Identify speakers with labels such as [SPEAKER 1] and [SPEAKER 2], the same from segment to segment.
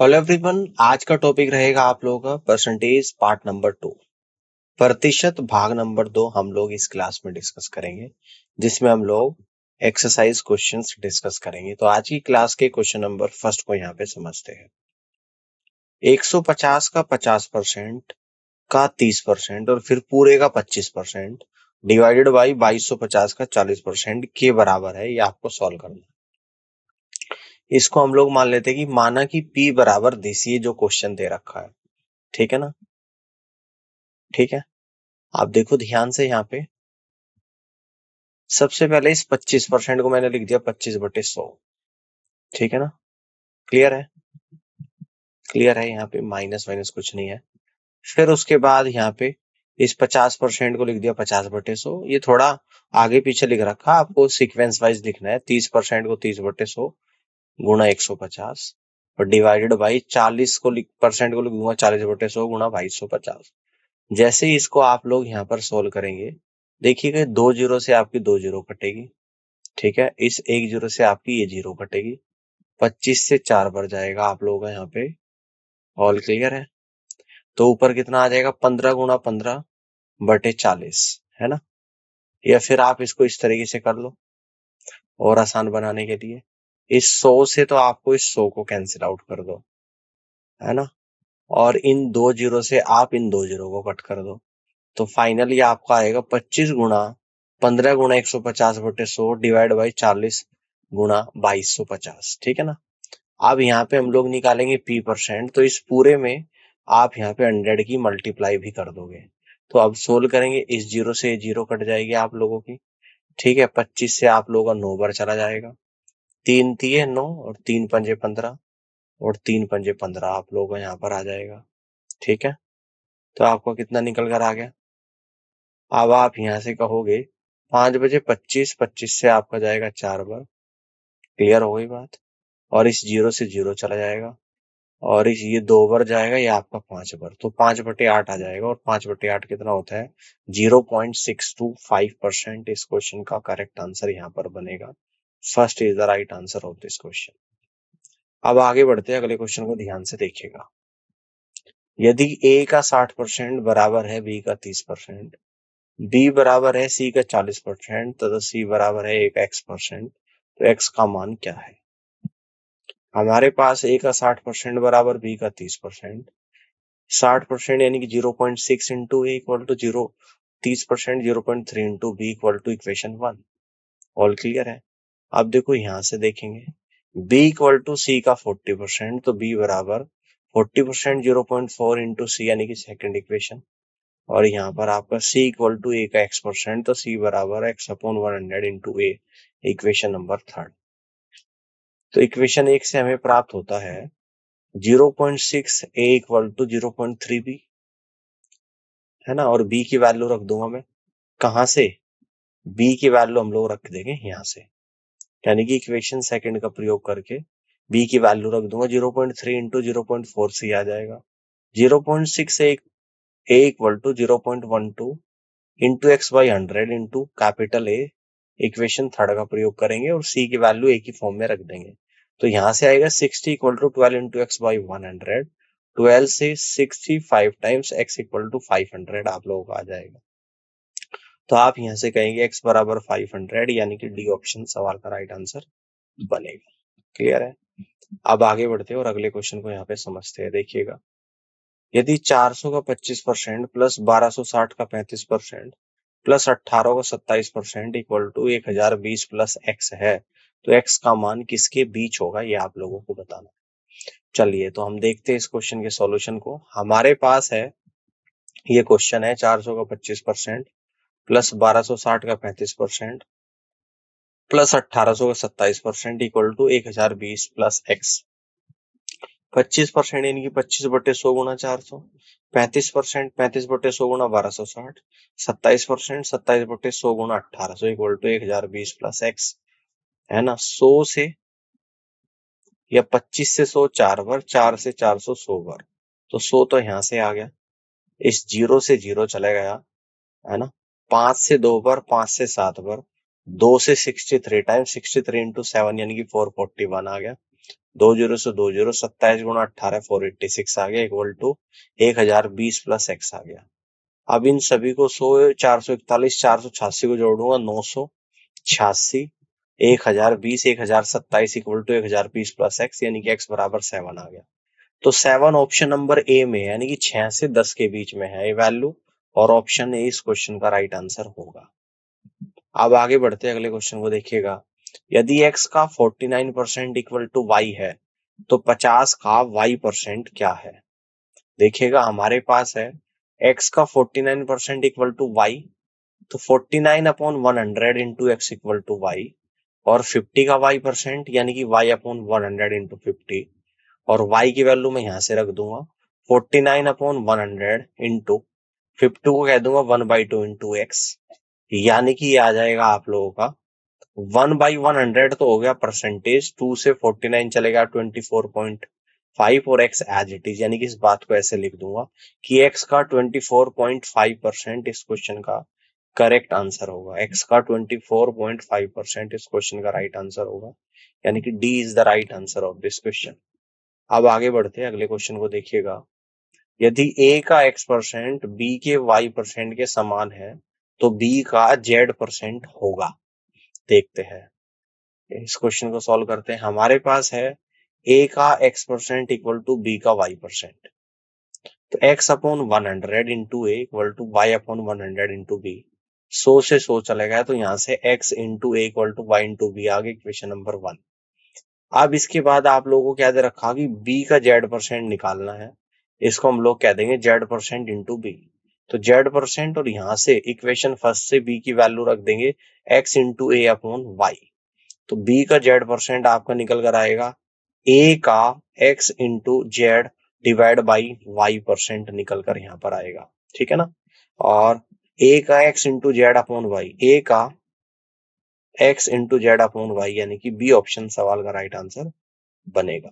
[SPEAKER 1] Hello everyone, आज का topic रहेगा आप लोगों का परसेंटेज पार्ट नंबर 2। प्रतिशत भाग नंबर 2 हम लोग इस क्लास में डिस्कस करेंगे, जिसमें हम लोग एक्सरसाइज क्वेश्चंस डिस्कस करेंगे। तो आज की क्लास के क्वेश्चन नंबर फर्स्ट को यहाँ पे समझते हैं। 150 का 50% का 30% और फिर पूरे का 25% डिवाइडेड बाई 2250 का 40% के बराबर है। ये आपको सॉल्व करना है। इसको हम लोग मान लेते हैं कि माना कि P बराबर दिस, ये जो क्वेश्चन दे रखा है, ठीक है ना। ठीक है, आप देखो ध्यान से यहाँ पे। सबसे पहले इस 25% को मैंने लिख दिया 25/100। ठीक है ना, क्लियर है। क्लियर है, यहाँ पे माइनस वाइनस कुछ नहीं है। फिर उसके बाद यहाँ पे इस 50% को लिख दिया 50/100। ये थोड़ा आगे पीछे लिख रखा, आपको सीक्वेंस वाइज लिखना है। 30% को 30/100 गुणा 150 और डिवाइडेड बाई 40% को लिख दूंगा 40/100 गुणा 2250। जैसे ही इसको आप लोग यहाँ पर सोल्व करेंगे, देखिएगा 2 जीरो से आपकी 2 जीरो कटेगी। ठीक है, इस 1 जीरो से आपकी ये जीरो कटेगी। 25 से 4 बढ़ जाएगा आप लोगों का यहाँ पे। ऑल क्लियर है। तो ऊपर कितना आ जाएगा, 15 × 15/40, है ना। या फिर आप इसको इस तरीके से कर लो और आसान बनाने के लिए। इस 100 से तो आपको इस 100 को कैंसिल आउट कर दो, है ना। और इन 2 जीरो से आप इन 2 जीरो को कट कर दो। तो फाइनली आपका आएगा 25 गुणा 15 गुणा 150/100 डिवाइड बाई 40 गुणा 2250। ठीक है ना। अब यहाँ पे हम लोग निकालेंगे P%, तो इस पूरे में आप यहाँ पे 100 की मल्टीप्लाई भी कर दोगे। तो अब सोल्व करेंगे, इस जीरो से ये जीरो कट जाएगी आप लोगों की। ठीक है, 25 से आप लोगों का 9 बार चला जाएगा। 3 तिये 9 और 3 पंजे 15 और 3 पंजे 15 आप लोगों का यहाँ पर आ जाएगा। ठीक है, तो आपको कितना निकल कर आ गया। अब आप यहाँ से कहोगे 5 बजे 25, 25 से आपका जाएगा 4 बार। क्लियर हो गई बात। और इस जीरो से जीरो चला जाएगा और इस ये 2 बार जाएगा, ये आपका 5 बार, तो 5/8 आ जाएगा। और 5/8 कितना होता है, 0.625%। इस क्वेश्चन का करेक्ट आंसर यहाँ पर बनेगा। First is the right answer of this question. अब आगे बढ़ते हैं, अगले क्वेश्चन को ध्यान से देखिएगा। यदि A का 60% बराबर है B का 30%, B बराबर है C का 40%, तथा C बराबर है एक X%, तो X का मान क्या है। हमारे पास A का 60% बराबर B का 30%। 60% यानी कि 0.6 into A equal to 30%, 0.3 into B equal to equation 1। All clear है। अब देखो यहां से देखेंगे, B इक्वल टू सी का 40%, तो B बराबर 40% 0.4 इंटू सी यानी कि सेकेंड इक्वेशन। और यहाँ पर आपका C इक्वल टू ए का X%, तो C बराबर X/100 इंटू ए, इक्वेशन नंबर थर्ड। तो इक्वेशन 1 से हमें प्राप्त होता है 0.6 A इक्वल टू 0.3 B, है ना। और B की वैल्यू रख दूंगा मैं कहां से, B की वैल्यू हम लोग रख देंगे यहाँ से, यानी कि इक्वेशन सेकंड का प्रयोग करके B की वैल्यू रख दूंगा 0.3 इंटू 0.4 C आ जाएगा। 0.6 A equal to 0.12 into x/100 into capital A, equation third का प्रयोग करेंगे और C की वैल्यू A की फॉर्म में रख देंगे। तो यहां से आएगा 60 इक्वल टू 12 इंटू x/100। 12 से 65 टाइम्स x इक्वल टू 500 आप लोगों का आ जाएगा। तो आप यहां से कहेंगे x बराबर 500, यानी कि डी ऑप्शन सवाल का राइट आंसर बनेगा। क्लियर है। अब आगे बढ़ते हैं और अगले क्वेश्चन को यहाँ पे समझते हैं। देखिएगा, यदि 400 का 25% प्लस 1260 का 35% प्लस 18 का 27% इक्वल टू 1020 प्लस x है, तो x का मान किसके बीच होगा, ये आप लोगों को बताना। चलिए, तो हम देखते हैं इस क्वेश्चन के सॉल्यूशन को। हमारे पास है, ये क्वेश्चन है 400 का 25% प्लस 1260 का 35% प्लस 1800 का 27% इक्वल टू 1020 प्लस x। 25% यानी कि 25/100 गुणा 400, 35% 35/100 गुणा 1260, 27% 27/100 गुणा 1800 इक्वल टू 1020 प्लस x, है ना। 100 से या 25 से 100 4 बार, 4 से 400 100 बार, तो 100 तो यहां से आ गया, इस जीरो से जीरो चले गया, है ना। 5 से 2 बार, 5 से 7 बार, 2 से 63 टाइम, 63 इंटू 7 यानी कि 441 आ गया। 2 जीरो से 2 जीरो, 27 गुणा 18 486 आ गया इक्वल टू 1020 प्लस एक्स आ गया। अब इन सभी को 100, 441, 486 को जोड़ूंगा 986, 1020, 1027 इक्वल टू 1020 प्लस एक्स, यानी कि एक्स बराबर 7 आ गया। तो 7 ऑप्शन नंबर ए में यानी कि 6 से 10 के बीच में है ये वैल्यू, और ऑप्शन ए इस क्वेश्चन का राइट आंसर होगा। अब आगे बढ़ते हैं अगले क्वेश्चन को देखिएगा। यदि x का 49% इक्वल टू y है तो 50 का y% क्या है? देखिएगा हमारे पास है x का 49% इक्वल टू y, तो 49 upon 100 into X equal to y, और 50 का y% यानी कि y अपॉन 100 इंटू 50, और y की वैल्यू मैं यहां से रख दूंगा 49 अपॉन 100 इंटू 50 को कह दूंगा 1/2 इंटू एक्स, यानी कि ये आ जाएगा आप लोगों का 1/100 तो हो गया परसेंटेज, 2 से 49 चलेगा 24.5 और x एज इट इज, यानी कि इस बात को ऐसे लिख दूंगा कि x का 24.5% इस क्वेश्चन का करेक्ट आंसर होगा। x का 24.5% इस क्वेश्चन का राइट आंसर होगा, यानी कि D is the right answer of this question. अब आगे बढ़ते हैं अगले क्वेश्चन को देखिएगा। यदि a का x% b के y% के समान है तो b का z% होगा। देखते हैं इस क्वेश्चन को सॉल्व करते हैं। हमारे पास है a का x% इक्वल टू b का y%, तो x upon 100 into A equal to y upon 100 into B, 100 से 100 चले गया, तो यहाँ से x into A equal to y into B आ गया इक्वेशन नंबर 1। अब इसके बाद आप लोगों को क्या दे रखा कि b का z% निकालना है, इसको हम लोग कह देंगे z% इंटू बी, तो z% और यहाँ से इक्वेशन फर्स्ट से b की वैल्यू रख देंगे x इंटू ए अपॉन y, तो b का z% आपका निकल कर आएगा a का x into Z divide by y% निकल कर यहाँ पर आएगा, ठीक है ना। और a का x into Z upon Y, a का x into Z upon Y, यानी कि बी ऑप्शन सवाल का राइट आंसर बनेगा।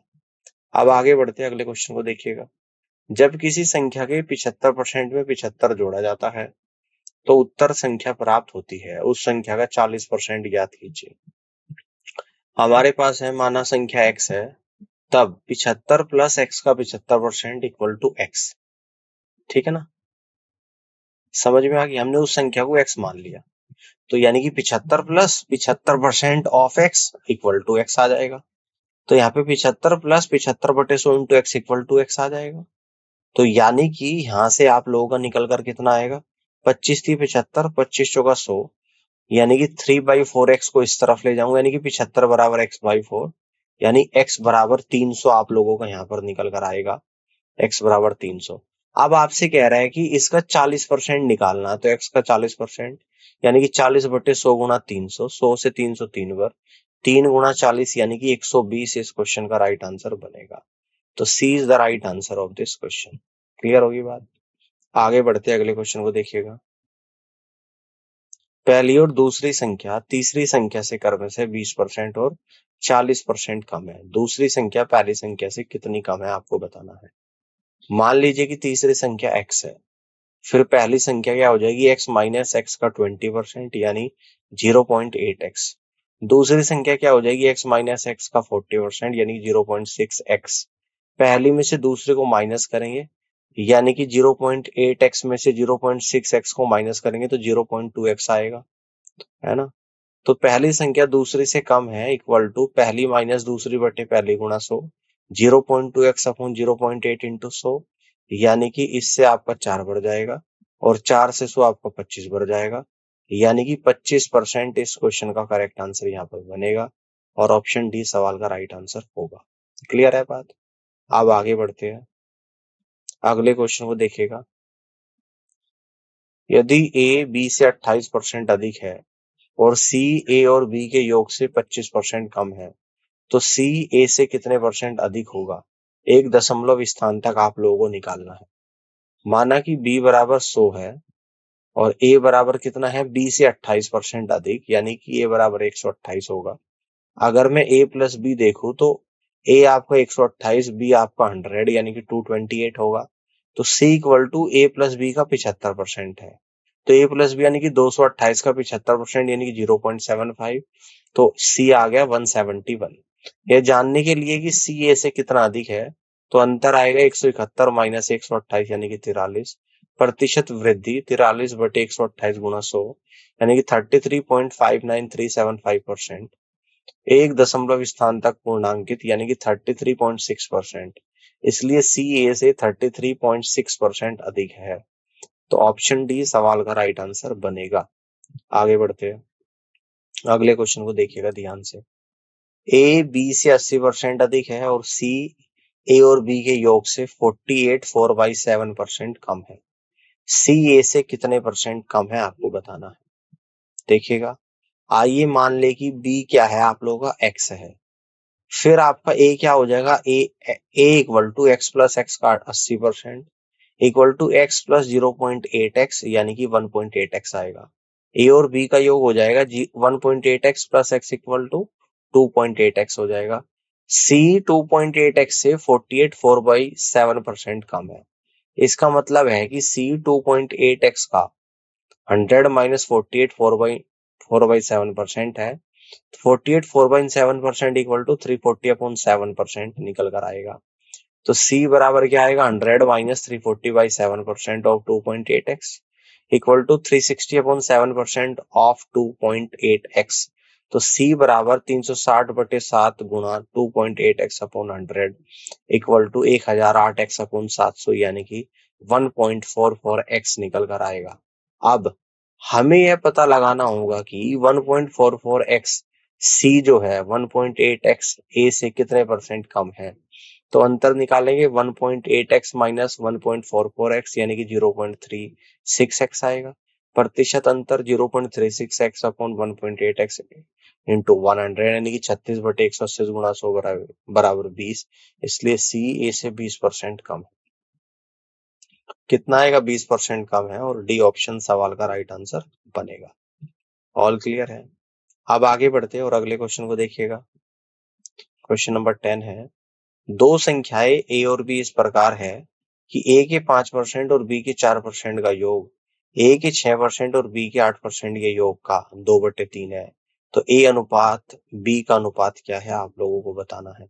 [SPEAKER 1] अब आगे बढ़ते हैं अगले क्वेश्चन को देखिएगा। जब किसी संख्या के 75% में 75 जोड़ा जाता है तो उत्तर संख्या प्राप्त होती है, उस संख्या का 40% ज्ञात कीजिए। हमारे पास है माना संख्या x है, तब 75 प्लस x का 75% इक्वल टू x, ठीक है ना। समझ में आ गया, हमने उस संख्या को x मान लिया, तो यानी कि 75 plus 75% of x equal to x आ जाएगा। तो यहाँ पे 75 plus 75/100 into X equal to x आ जाएगा। तो यानी कि यहाँ से आप लोगों का निकल कर कितना आएगा, 25 थी 75, 25 चौका 100, यानी कि 3/4x को इस तरफ ले जाऊंगा, यानी कि 75 बराबर x/4, यानी x बराबर 300 आप लोगों का यहाँ पर निकल कर आएगा, x बराबर 300। अब आपसे कह रहा है कि इसका 40% निकालना, तो x का 40% यानी कि 40/100 गुणा 300, 100 से 300 3 बार, 3 गुणा 40 यानी कि 120 इस क्वेश्चन का राइट आंसर बनेगा। तो C is the right answer of this question. Clear होगी बात। आगे बढ़ते हैं अगले क्वेश्चन को देखिएगा। पहली और दूसरी संख्या तीसरी संख्या से क्रम से 20% और 40% कम है, दूसरी संख्या पहली संख्या से कितनी कम है आपको बताना है। मान लीजिए कि तीसरी संख्या x है, फिर पहली संख्या क्या हो जाएगी x माइनस एक्स का 20% यानी 0.8x, दूसरी संख्या क्या हो जाएगी x माइनस एक्स का 40% यानी 0.6x। पहली में से दूसरे को माइनस करेंगे, यानी कि 0.8x में से 0.6x को माइनस करेंगे तो 0.2x आएगा, है ना। तो पहली संख्या दूसरी से कम है इक्वल टू पहली माइनस दूसरी बटे पहली गुणा 100, 0.2x अपॉन 0.8 इंटू 100, यानी कि इससे आपका 4 बढ़ जाएगा और 4 से 100 आपका 25 बढ़ जाएगा, यानी कि 25% इस क्वेश्चन का करेक्ट आंसर यहाँ पर बनेगा और ऑप्शन डी सवाल का राइट आंसर होगा। क्लियर है बात। अब आगे बढ़ते हैं अगले क्वेश्चन को देखिएगा। यदि a b से 28% अधिक है और c a और b के योग से 25% कम है तो c a से कितने परसेंट अधिक होगा, एक दशमलव स्थान तक आप लोगों को निकालना है। माना कि b बराबर 100 है और a बराबर कितना है, b से 28% अधिक, यानी कि a बराबर 128 होगा। अगर मैं a प्लस b देखूं तो a आपका 128, b आपका 100 यानी कि 228 होगा। तो c equal to a plus b का 75% है, तो a प्लस b यानी कि 228 का 75% यानी कि 0.75, तो c आ गया 171। यह जानने के लिए कि सी ए से कितना अधिक है, तो अंतर आएगा 171 माइनस 128 यानी कि 43 प्रतिशत वृद्धि 43 बटे 128 गुणा 100 यानी कि 33.59375%। एक दशमलव स्थान तक पूर्णांकित यानी कि 33.6%। इसलिए सी ए से 33.6% अधिक है। तो ऑप्शन डी सवाल का राइट आंसर बनेगा। आगे बढ़ते हैं, अगले क्वेश्चन को देखिएगा ध्यान से। ए बी से 80% अधिक है और सी ए और बी के योग से 48 4/7% कम है। सी ए से कितने परसेंट कम है आपको बताना है। देखिएगा, आइए मान ले कि बी क्या है आप लोगों का एक्स है, फिर आपका ए क्या हो जाएगा, A equal to X plus X का 80% equal to X plus 0.8x यानी कि 1.8x आएगा। ए और बी का योग हो जाएगा 1.8x plus x equal to 2.8x हो जाएगा। सी 2.8x से 48 4/7% कम है। इसका मतलब है कि सी 2.8x का 100 माइनस 48 4/7% है। 48 4/7% इक्वल टू 340/7% निकल कर आएगा। तो C बराबर क्या आएगा, 100 minus 340/7% of 2.8x equal to 360/7% of 2.8x। तो C बराबर 360/7 गुणा 2.8x upon 100 equal to 1008x upon 700 यानी कि 1.44x निकल कर आएगा। अब हमें यह पता लगाना होगा कि 1.44x C जो है 1.8x A से कितने परसेंट कम है। तो अंतर निकालेंगे 1.8x माइनस 1.44x यानी कि 0.36x आएगा। प्रतिशत अंतर 0.36x अपॉन 1.8x इंटू 100 यानी कि 36/180 गुणा 100 बराबर 20। इसलिए सी ए से 20% कम है। कितना आएगा, 20% कम है और डी ऑप्शन सवाल का राइट आंसर बनेगा। ऑल क्लियर है। अब आगे बढ़ते हैं और अगले क्वेश्चन को देखिएगा। क्वेश्चन नंबर 10 है, दो संख्याएं ए और बी इस प्रकार है कि ए के 5% और बी के 4% का योग ए के 6% और बी के 8% के योग का 2/3 है। तो ए अनुपात बी का अनुपात क्या है आप लोगों को बताना है।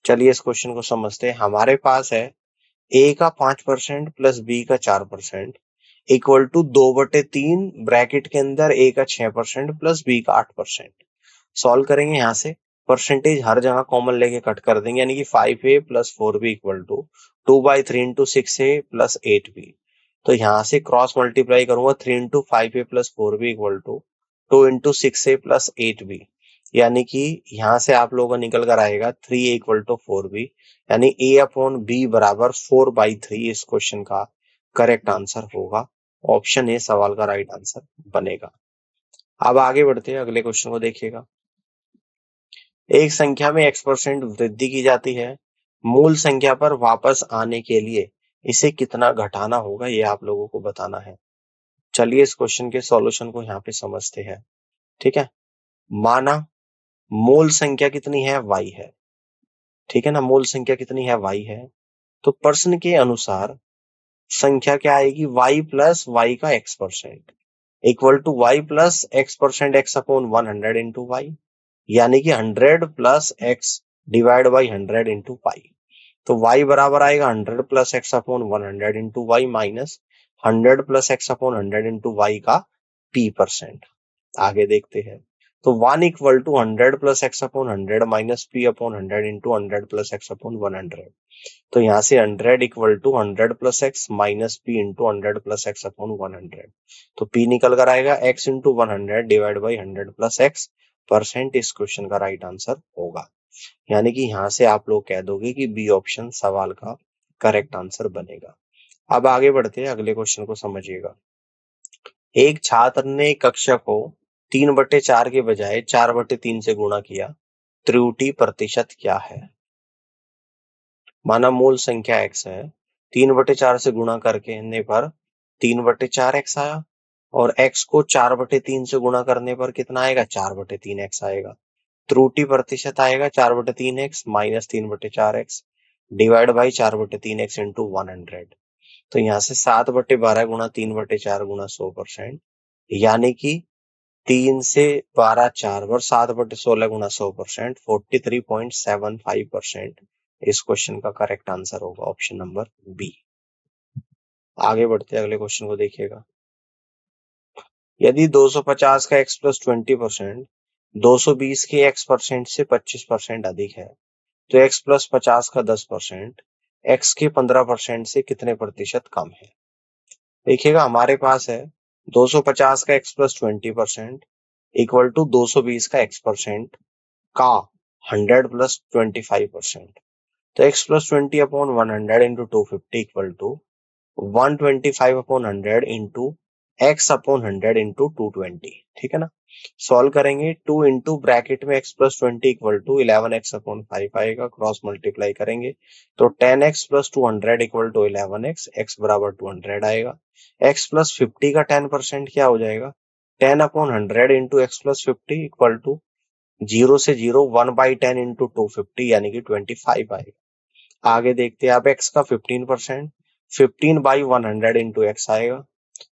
[SPEAKER 1] चलिए इस क्वेश्चन को समझते हैं। हमारे पास है ए का 5% प्लस बी का 4% इक्वल टू 2/3 ब्रैकेट के अंदर ए का 6% प्लस बी का 8%। सॉल्व करेंगे, यहाँ से परसेंटेज हर जगह कॉमन लेके कट कर देंगे यानी कि 5a plus 4b equal to 2/3 into 6a plus 8b। तो यहाँ से क्रॉस मल्टीप्लाई करूंगा 3 into 5a plus 4b equal to 2 into 6a plus 8b यानी कि यहाँ से आप लोगों का निकल कर आएगा 3a इक्वल टू 4b यानी a अपॉन b बराबर 4/3 इस क्वेश्चन का करेक्ट आंसर होगा। ऑप्शन ए सवाल का राइट आंसर बनेगा। अब आगे बढ़ते हैं, अगले क्वेश्चन को देखिएगा। एक संख्या में x% वृद्धि की जाती है, मूल संख्या पर वापस आने के लिए इसे कितना घटाना होगा ये आप लोगों को बताना है। चलिए इस क्वेश्चन के सॉल्यूशन को यहाँ पे समझते हैं। ठीक है, माना मूल संख्या कितनी है, y है। ठीक है ना, मूल संख्या कितनी है, y है। तो प्रश्न के अनुसार संख्या क्या आएगी, y प्लस y का x% equal to y plus x% x upon 100 into Y यानी कि 100 plus x divide by 100 into Y. तो y बराबर आएगा 100 plus X upon 100 into Y minus 100 plus X upon 100 into Y का p%। आगे देखते हैं, तो 1 equal to 100 plus X upon 100 minus p upon 100 into 100 plus X upon 100। तो यहाँ से 100 equal to 100 plus X minus p into 100 plus X upon 100। तो p निकल कर आएगा x into 100 divide by 100 plus X percent इस क्वेश्चन का right answer होगा। यानी कि यहाँ से आप लोग कह दोगे कि बी ऑप्शन सवाल का करेक्ट आंसर बनेगा। अब आगे बढ़ते हैं, अगले क्वेश्चन को समझिएगा। एक छात्र ने कक्षा को 3/4 के बजाय 4/3 से गुणा किया, त्रुटि प्रतिशत क्या है। माना मूल संख्या x है, 3/4 से गुणा करने पर 3/4x आया और x को 4/3 से गुणा करने पर कितना आएगा, 4/3x आएगा। त्रुटि प्रतिशत आएगा 4/3x minus 3/4x divide by 4/3x into 100। तो यहाँ से 7/12 गुणा 3/4 गुणा 100% यानी कि 3 से 12 4 बार 7/16 गुणा 100%, 43.75% इस क्वेश्चन का करेक्ट आंसर होगा ऑप्शन नंबर बी। आगे बढ़ते हैं, अगले क्वेश्चन को देखिएगा। यदि 250 का x प्लस 20% 220 के x परसेंट से 25% अधिक है, तो x प्लस 50 का 10% x के 15% से कितने प्रतिशत कम है? देखिएगा, हमारे पास है 250 का x प्लस 20% इक्वल टू 220 का x परसेंट का 100 प्लस 25%। तो x plus 20 upon 100 into 250 equal to 125 upon 100 into X upon 100 into 220। ठीक है ना। सॉल्व करेंगे, 2 इंटू ब्रैकेट में x plus 20 equal to 11x upon 5 आएगा, क्रॉस मल्टीप्लाई करेंगे तो 10x plus 200 equal to 11x, x बराबर 200 आएगा। x प्लस 50 का 10% क्या हो जाएगा? 10 upon 100 into X plus 50 equal to 0 से 0 1/10 इंटू 250 यानी कि 25 आएगा। आगे देखते हैं, आप x का 15% 15/100 इंटू एक्स आएगा,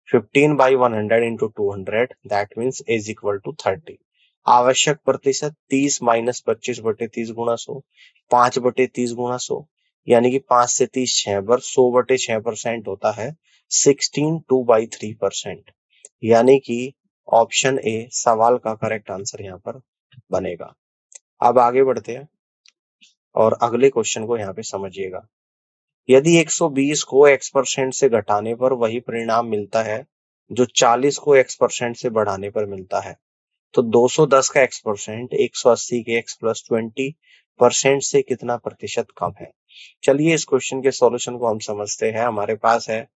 [SPEAKER 1] 15/100 into 200 that means is equal to 30। आवश्यक प्रतिशत 30 माइनस 25/30 गुणा 100, 5/30 गुणा 100 यानी कि 5 से 30 6 बार 100/6% होता है 16 2/3%, यानी कि ऑप्शन ए सवाल का करेक्ट आंसर यहाँ पर बनेगा। अब आगे बढ़ते हैं और अगले क्वेश्चन को यहाँ पे समझिएगा। यदि 120 को x% से घटाने पर वही परिणाम मिलता है जो 40 को x% से बढ़ाने पर मिलता है, तो 210 का x% 180 के x प्लस 20% से कितना प्रतिशत कम है? चलिए इस क्वेश्चन के सॉल्यूशन को हम समझते हैं। हमारे पास है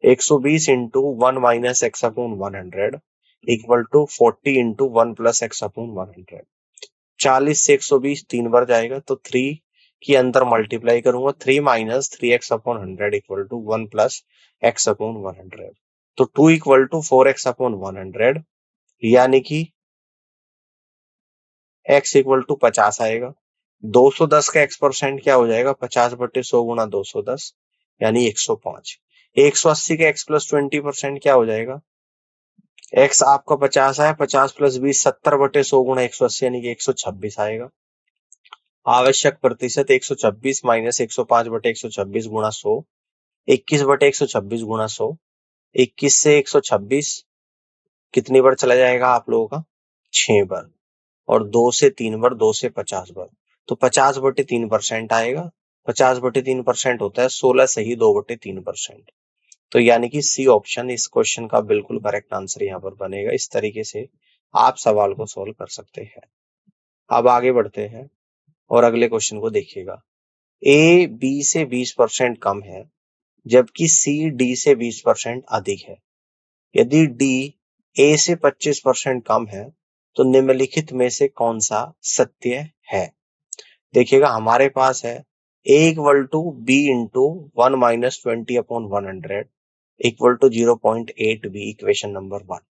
[SPEAKER 1] 120 into 1 minus X upon 100 equal to 40 into 1 plus X upon 100। 40 से 120 3 बार जाएगा तो 3 की अंदर मल्टीप्लाई करूंगा, 3 minus 3x upon 100 equal to 1 plus x upon 100, तो 2 इक्वल टू 4x अपॉन 100 यानी कि x इक्वल टू 50 आएगा। 210 का x% क्या हो जाएगा? 50/100 गुणा 210 यानी 105। 180 का x प्लस 20% क्या हो जाएगा? x आपका 50 है, 50 प्लस 20 70/100 गुणा 180 यानी कि 126 आएगा। आवश्यक प्रतिशत 126 माइनस 105/126 गुणा 100, 21/126 गुणा 100, 21 से 126 कितनी बार चला जाएगा आप लोगों का? 6 बार, और 2 से 3 बार, 2 से 50 बार, तो 50/3% आएगा। 50/3% होता है 16 से ही 2/3%, तो यानी कि सी ऑप्शन इस क्वेश्चन का बिल्कुल करेक्ट आंसर यहाँ पर बनेगा। इस तरीके से आप सवाल को सोल्व कर सकते हैं। अब आगे बढ़ते हैं और अगले क्वेश्चन को देखिएगा। ए बी से 20% कम है जबकि सी डी से 20% अधिक है। यदि डी ए से 25% कम है तो निम्नलिखित में से कौन सा सत्य है? देखिएगा, हमारे पास है A equal to B into 1 minus 20 upon 100 equal to 0.8 B, equation number 1।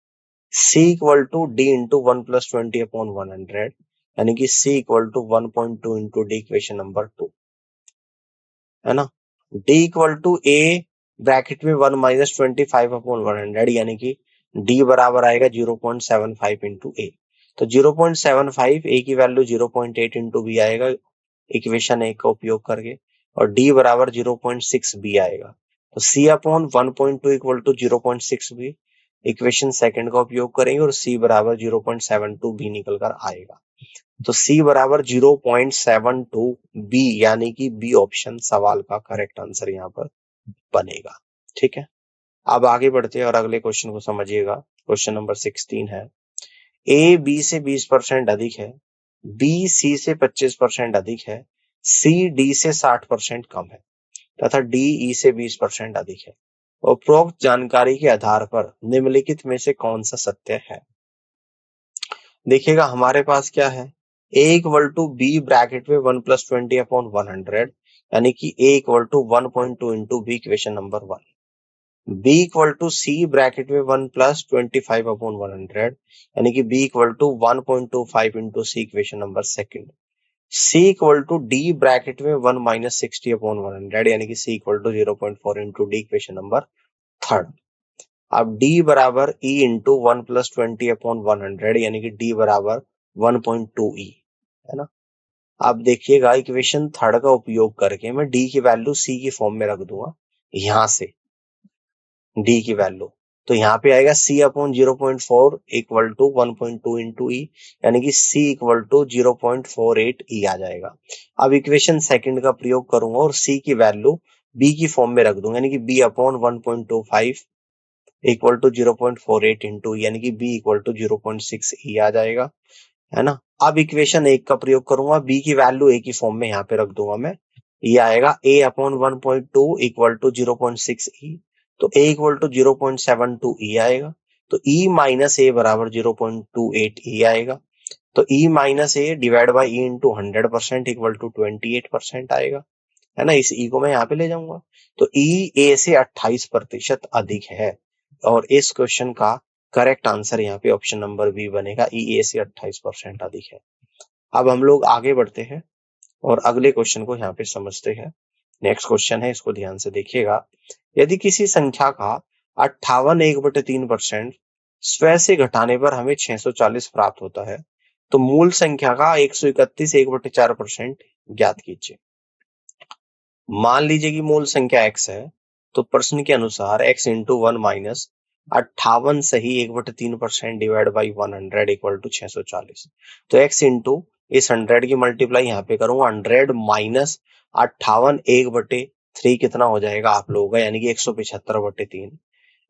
[SPEAKER 1] C equal to D into 1 plus 20 upon 100 यानी कि C equal to 1.2 into D, equation number 2 है ना। d equal to A bracket में 1 minus 25 upon 100 यानी कि d बराबर आएगा 0.75 into ए, तो 0.75 ए की वैल्यू 0.8 इंटू बी आएगा इक्वेशन ए का उपयोग करके, और d बराबर 0.6 बी आएगा, तो c अपॉन 1.2 इक्वल टू 0.6 बी, इक्वेशन सेकंड का उपयोग करेंगे और c बराबर 0.72 बी निकल कर आएगा, तो C बराबर 0.72 बी, यानी कि बी ऑप्शन सवाल का करेक्ट आंसर यहाँ पर बनेगा। ठीक है, अब आगे बढ़ते हैं और अगले क्वेश्चन को समझिएगा। क्वेश्चन नंबर 16 है, ए बी से 20% अधिक है, बी सी से 25% अधिक है, सी डी से 60% कम है तथा डी ई से 20% अधिक है। उपरोक्त जानकारी के आधार पर निम्नलिखित में से कौन सा सत्य है? देखिएगा, हमारे पास क्या है, a equal to B bracket में 1 प्लस 20 अपॉन 100 यानी कि a equal to 1.2 into B, equation number 1। b equal to C bracket में 1 प्लस 25 अपॉन 100 यानी कि b equal to 1.25 into C, equation number 2। c equal to d bracket में 1 minus 60 upon 100 यानी कि c equal to 0.4 into D, equation number 3। अब d बराबर e into 1 plus 20/100 यानी कि d बराबर 1.2e है ना। अब देखिएगा इक्वेशन थर्ड का उपयोग करके मैं d की वैल्यू c की फॉर्म में रख दूंगा यहां से d की वैल्यू, तो यहाँ पे आएगा c upon 0.4 equal to 1.2 into E यानी कि c इक्वल टू 0.48 ई आ जाएगा। अब इक्वेशन सेकंड का प्रयोग करूंगा और c की वैल्यू b की फॉर्म में रख दूंगा यानी कि b upon 1.25 equal to 0.48 into यानी कि b इक्वल टू 0.6 ई आ जाएगा, है ना। अब इक्वेशन एक का प्रयोग करूंगा, b की वैल्यू a की फॉर्म में यहाँ पे रख दूंगा मैं, ये आएगा a अपॉन 1.2 इक्वल टू 0.6 ई, तो a इक्वल टू 0.72 ई आएगा, तो e माइनस a बराबर 0.28 ई आएगा, तो e minus a divide by e into 100% equal to 28% आएगा, है ना। इस e को मैं यहाँ पे ले जाऊंगा, तो e a से 28% अधिक है और इस क्वेश्चन का करेक्ट आंसर यहाँ पे ऑप्शन नंबर बी बनेगा, ई ए से 28% अधिक है। अब हम लोग आगे बढ़ते हैं और अगले क्वेश्चन को यहाँ पे समझते हैं। नेक्स्ट क्वेश्चन है, इसको ध्यान से देखिएगा। यदि किसी संख्या का 58 1/3% स्वयं से घटाने पर हमें 640 प्राप्त होता है, तो मूल संख्या का 131 1/4% ज्ञात कीजिए। मान लीजिए कि मूल संख्या x है, तो प्रश्न के अनुसार x इंटू 1 माइनस 58 सही 1/3% डिवाइड बाई 100 इक्वल टू 640, तो x इंटू इस 100 की मल्टीप्लाई यहाँ पे करूंगा 100 माइनस 58 1/3 कितना हो जाएगा आप लोगों का, यानी कि 175/3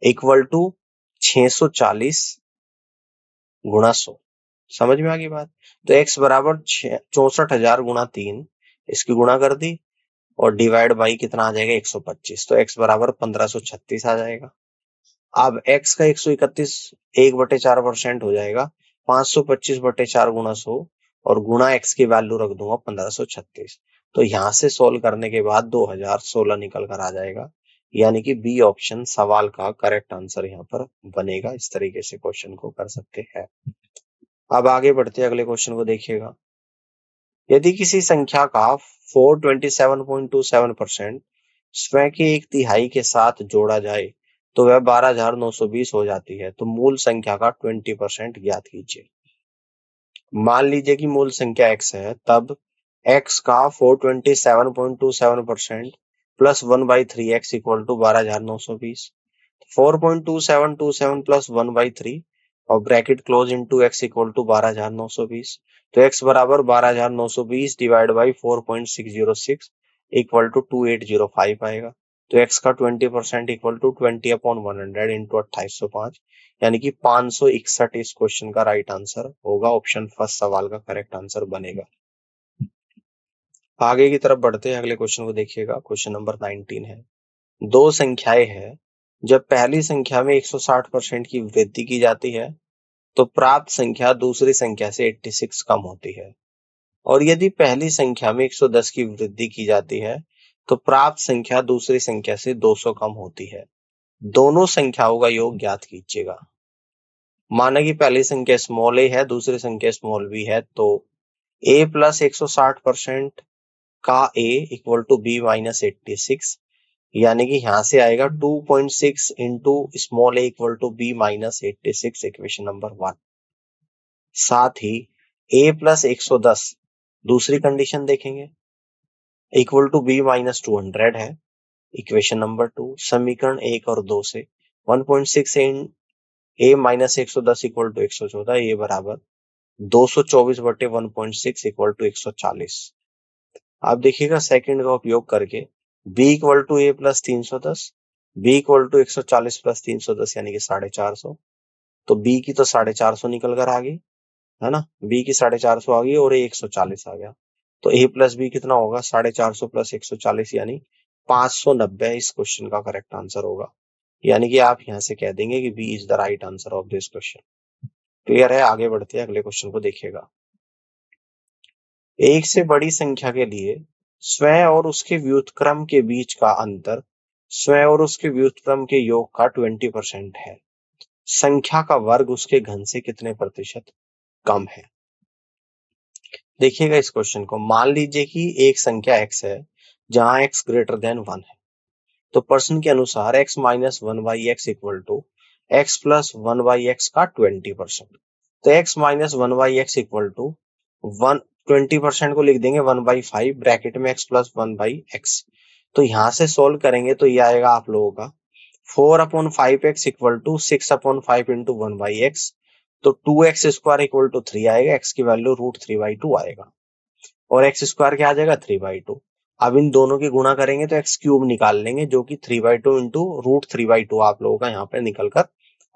[SPEAKER 1] इक्वल टू 640 गुणा 100। समझ में आ गई बात। तो x बराबर 64,000 गुणा 3, इसकी गुणा कर दी और डिवाइड बाई कितना आ जाएगा 125, तो x बराबर 1536 आ जाएगा। अब x का 131 1/4% हो जाएगा 525/4 गुणा 100 और गुणा x की वैल्यू रख दूंगा 1536, तो यहां से सोल्व करने के बाद 2016 निकल कर आ जाएगा, यानी कि बी ऑप्शन सवाल का करेक्ट आंसर यहाँ पर बनेगा। इस तरीके से क्वेश्चन को कर सकते हैं। अब आगे बढ़ते अगले क्वेश्चन को देखिएगा। यदि किसी संख्या का 427.27% स्वयं के 1/3 के साथ जोड़ा जाए तो वह 12,920 हो जाती है, तो मूल संख्या का 20% ज्ञात कीजिए। मान लीजिए कि मूल संख्या x है, तब x का 427.27% plus 1/3x equal to 12,920, 4.2727 plus 1/3 और bracket close into x equal to 12,920, तो x बराबर 12,920 डिवाइड बाई 4.606 इक्वल टू 2805 आएगा, तो x का 20% इक्वल टू 20/100 इंटू 2805 यानी कि 561 इस क्वेश्चन का राइट आंसर होगा। ऑप्शन फर्स्ट सवाल का करेक्ट आंसर बनेगा। आगे की तरफ बढ़ते हैं, अगले क्वेश्चन को देखिएगा। क्वेश्चन नंबर 19 है, दो संख्याएं हैं, जब पहली संख्या में 160% की वृद्धि की जाती है तो प्राप्त संख्या दूसरी संख्या से 86 कम होती है, और यदि पहली संख्या में 110 की वृद्धि की जाती है तो प्राप्त संख्या दूसरी संख्या से 200 कम होती है। दोनों संख्याओं का योग ज्ञात कीजिएगा। माना कि पहली संख्या स्मॉल ए है, दूसरी संख्या स्मॉल बी है, तो a प्लस 160% का a equal to b minus 86, यानी कि यहां से आएगा 2.6 into small A equal to B minus 86 equation number 1। साथ ही a प्लस 110 दूसरी कंडीशन देखेंगे इक्वल टू बी माइनस 200 है, इक्वेशन नंबर 2। समीकरण 1 और 2 से 1.6 a माइनस 110 इक्वल टू 114, ये बराबर 224/1.6 इक्वल टू 140। आप देखिएगा सेकंड का उपयोग करके b equal to a plus 310, b equal to 140 plus 310 यानी कि 450, तो b की तो 450 निकल कर आ गई, है ना। b की 450 आ गई और a 140 आ गया, तो a प्लस b कितना होगा 450 प्लस 140 यानी 590 इस क्वेश्चन का करेक्ट आंसर होगा, यानी कि आप यहां से कह देंगे कि B is the right answer of this question. Clear है। आगे बढ़ते हैं, अगले क्वेश्चन को देखिएगा। एक से बड़ी संख्या के लिए स्वयं और उसके व्युत्क्रम के बीच का अंतर स्वयं और उसके व्युत्क्रम के योग का 20% है। संख्या का वर्ग उसके घन से कितने प्रतिशत कम है। देखिएगा इस क्वेश्चन को। मान लीजिए कि एक संख्या x है जहां x ग्रेटर देन 1 है, तो प्रश्न के अनुसार x minus 1 by X equal to x plus 1/x का 20%। तो x minus 1/x equal to 20% को लिख देंगे 1/5 ब्रैकेट में x प्लस 1/x। तो यहां से सोल्व करेंगे तो ये आएगा आप लोगों का 4/5x equal to 6/5 into 1/x। तो 2x स्क्वायर इक्वल टू 3 आएगा, x की वैल्यू √3/2 आएगा और x स्क्वायर क्या आ जाएगा 3/2। अब इन दोनों की गुणा करेंगे तो x क्यूब निकाल लेंगे जो कि 3/2 इंटू √3/2 आप लोगों का यहाँ पे निकल कर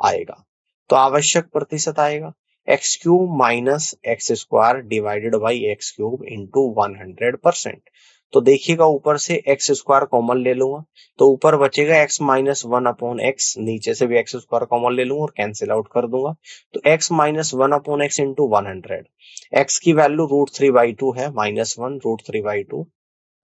[SPEAKER 1] आएगा। तो आवश्यक प्रतिशत आएगा x cube minus x square divided by x cube into 100%। तो देखिएगा ऊपर से एक्स स्क्वायर कॉमन ले लूंगा तो ऊपर बचेगा x माइनस 1/x, नीचे से भी एक्स स्क्वायर कॉमन ले लूंगा और कैंसिल आउट कर दूंगा। तो x minus 1/x into 100, x की वैल्यू √3/2 है, -1 √3/2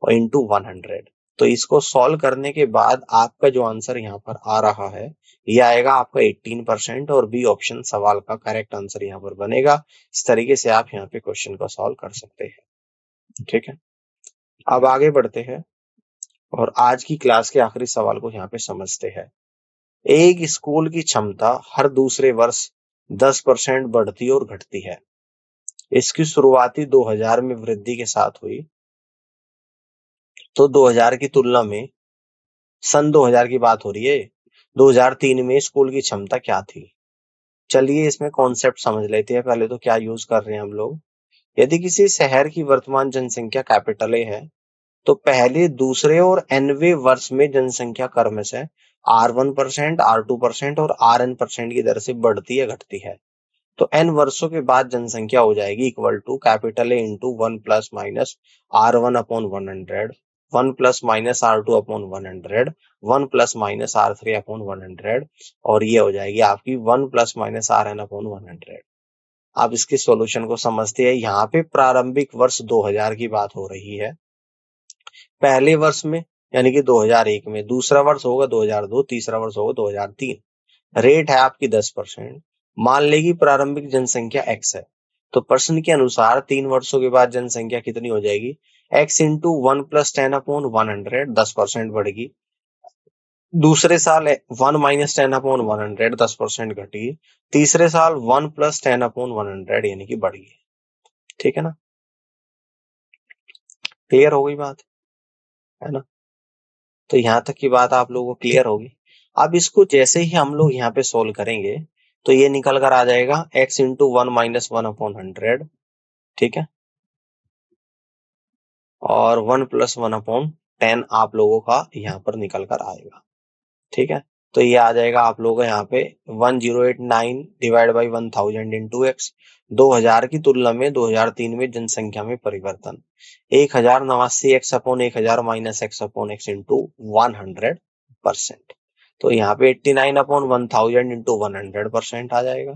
[SPEAKER 1] और इंटू 100। तो इसको सॉल्व करने के बाद आपका जो आंसर यहाँ पर आ रहा है ये आएगा आपका 18% और बी ऑप्शन सवाल का करेक्ट आंसर यहाँ पर बनेगा। इस तरीके से आप यहाँ पे क्वेश्चन को सॉल्व कर सकते हैं। ठीक है, अब आगे बढ़ते हैं और आज की क्लास के आखिरी सवाल को यहाँ पे समझते हैं। एक स्कूल की क्षमता हर दूसरे वर्ष 10% बढ़ती और घटती है। इसकी शुरुआती 2000 में वृद्धि के साथ हुई, तो 2000 की तुलना में सन 2000 की बात हो रही है, 2003 में स्कूल की क्षमता क्या थी। चलिए इसमें कॉन्सेप्ट समझ लेते हैं। पहले तो क्या यूज कर रहे हैं हम लोग। यदि किसी शहर की वर्तमान जनसंख्या कैपिटल ए है तो पहले, दूसरे और nवें वर्ष में जनसंख्या क्रमशः R1%, R2% और Rn% की दर से बढ़ती या घटती है। तो n वर्षों के बाद जनसंख्या हो जाएगी equal to capital A into 1 plus minus R1/100, 1 plus minus R2/100, 1 plus minus R3/100 और ये हो जाएगी आपकी 1 प्लस माइनस Rn/100। अब इसके सॉल्यूशन को समझते हैं। यहाँ पे प्रारंभिक वर्ष 2000 की बात हो रही है। पहले वर्ष में यानी कि 2001 में, दूसरा वर्ष होगा 2002, तीसरा वर्ष होगा 2003। रेट है आपकी 10%। मान लेगी प्रारंभिक जनसंख्या x है, तो प्रश्न के अनुसार 3 वर्षों के बाद जनसंख्या कितनी हो जाएगी, x इंटू 1 प्लस 10/100, 10% बढ़ेगी। दूसरे साल 1 माइनस 10/100, 10% घटेगी। तीसरे साल 1 प्लस 10/100 यानी कि बढ़ेगी। ठीक है ना, क्लियर हो गई बात, है ना। तो यहां तक की बात आप लोगों को क्लियर होगी। अब इसको जैसे ही हम लोग यहाँ पे सोल्व करेंगे तो ये निकल कर आ जाएगा x इंटू 1 माइनस 1/100, ठीक है, और 1 प्लस 1/10 आप लोगों का यहाँ पर निकल कर आएगा। ठीक है, तो ये आ जाएगा आप लोगों का यहाँ पे 1089 डिवाइड बाई 1000 इंटू एक्स। 2000 की तुलना में 2003 में जनसंख्या में परिवर्तन 1089 x/1000 माइनस x/x इंटू 100%। तो यहाँ पे 89/1000 इंटू 100% आ जाएगा।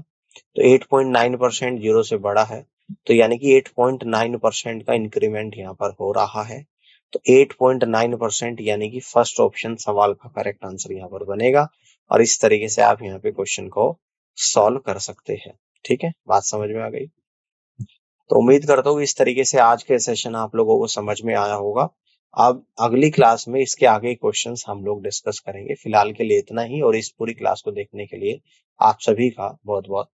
[SPEAKER 1] तो 8.9% जीरो से बड़ा है, तो यानी कि 8.9% का इंक्रीमेंट यहाँ पर हो रहा है। तो 8.9% यानी कि फर्स्ट ऑप्शन सवाल का करेक्ट आंसर यहाँ पर बनेगा और इस तरीके से आप यहाँ पे क्वेश्चन को सॉल्व कर सकते हैं। ठीक है, बात समझ में आ गई। तो उम्मीद करता हूँ इस तरीके से आज के सेशन आप लोगों को समझ में आया होगा। अब अगली क्लास में इसके आगे क्वेश्चंस हम लोग डिस्कस करेंगे। फिलहाल के लिए इतना ही और इस पूरी क्लास को देखने के लिए आप सभी का बहुत बहुत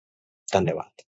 [SPEAKER 1] धन्यवाद।